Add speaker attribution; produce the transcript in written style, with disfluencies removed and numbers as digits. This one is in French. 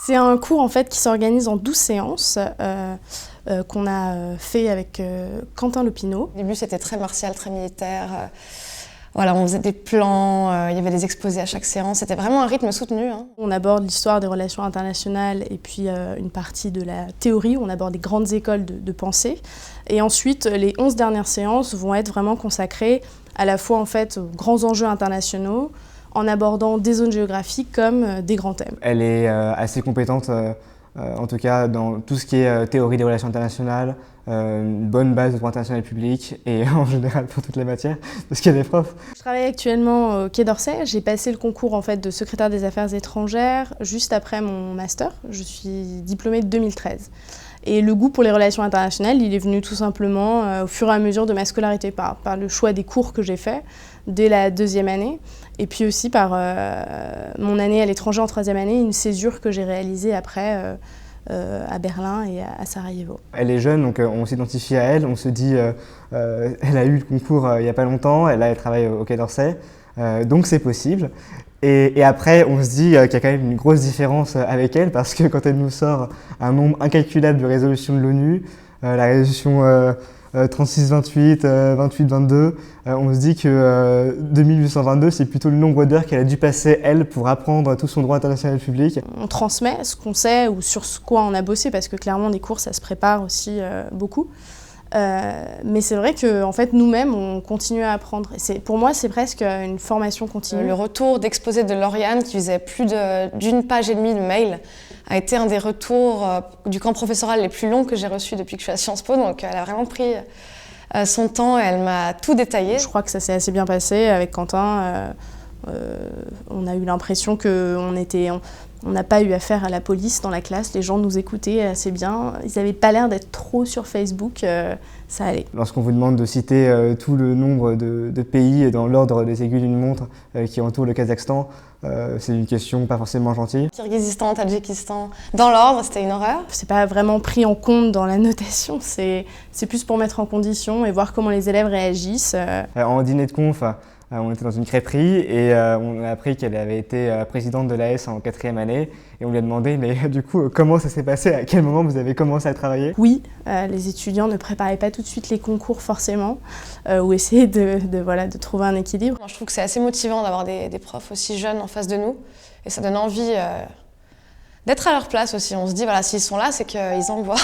Speaker 1: C'est un cours en fait qui s'organise en 12 séances qu'on a fait avec Quentin Lopineau.
Speaker 2: Au début, c'était très martial, très militaire. Voilà, on faisait des plans, il y avait des exposés à chaque séance. C'était vraiment un rythme soutenu.
Speaker 1: On aborde l'histoire des relations internationales et puis une partie de la théorie. On aborde les grandes écoles de pensée. Et ensuite, les 11 dernières séances vont être vraiment consacrées à la fois en fait, aux grands enjeux internationaux, en abordant des zones géographiques comme des grands thèmes.
Speaker 3: Elle est assez compétente, en tout cas dans tout ce qui est théorie des relations internationales, une bonne base de droit international public et en général pour toutes les matières, parce qu'il y a des profs.
Speaker 1: Je travaille actuellement au Quai d'Orsay. J'ai passé le concours en fait, de secrétaire des affaires étrangères juste après mon master. Je suis diplômée de 2013. Et le goût pour les relations internationales, il est venu tout simplement au fur et à mesure de ma scolarité, par le choix des cours que j'ai faits dès la 2e année, et puis aussi par mon année à l'étranger en 3e année, une césure que j'ai réalisée après à Berlin et à Sarajevo.
Speaker 3: Elle est jeune, donc on s'identifie à elle, on se dit elle a eu le concours il n'y a pas longtemps, elle travaille au Quai d'Orsay, donc c'est possible. Et après, on se dit qu'il y a quand même une grosse différence avec elle, parce que quand elle nous sort un nombre incalculable de résolutions de l'ONU, la résolution 36-28, 28-22, on se dit que 2822, c'est plutôt le nombre d'heures qu'elle a dû passer, elle, pour apprendre tout son droit international public.
Speaker 1: On transmet ce qu'on sait ou sur quoi on a bossé, parce que clairement, des cours, ça se prépare aussi beaucoup. Mais c'est vrai qu'en fait, nous-mêmes, on continue à apprendre. Pour moi, c'est presque une formation continue.
Speaker 2: Le retour d'exposé de Lauriane, qui faisait plus d'une page et demie de mail, a été un des retours du camp professoral les plus longs que j'ai reçus depuis que je suis à Sciences Po. Donc elle a vraiment pris son temps et elle m'a tout détaillé.
Speaker 1: Je crois que ça s'est assez bien passé avec Quentin. On a eu l'impression qu'on n'a pas eu affaire à la police dans la classe, les gens nous écoutaient assez bien, ils n'avaient pas l'air d'être trop sur Facebook, ça allait.
Speaker 3: Lorsqu'on vous demande de citer tout le nombre de pays dans l'ordre des aiguilles d'une montre qui entourent le Kazakhstan, c'est une question pas forcément gentille.
Speaker 2: Kirghizistan, Tadjikistan, dans l'ordre, c'était une horreur.
Speaker 1: C'est pas vraiment pris en compte dans la notation, c'est plus pour mettre en condition et voir comment les élèves réagissent.
Speaker 3: En dîner de conf, on était dans une crêperie et on a appris qu'elle avait été présidente de l'AS en 4e année et on lui a demandé mais du coup comment ça s'est passé, à quel moment vous avez commencé à travailler?
Speaker 1: Oui, les étudiants ne préparaient pas tout de suite les concours forcément ou essayaient de trouver un équilibre.
Speaker 2: Moi, je trouve que c'est assez motivant d'avoir des profs aussi jeunes en face de nous et ça donne envie d'être à leur place aussi. On se dit voilà, s'ils sont là c'est qu'ils en voient.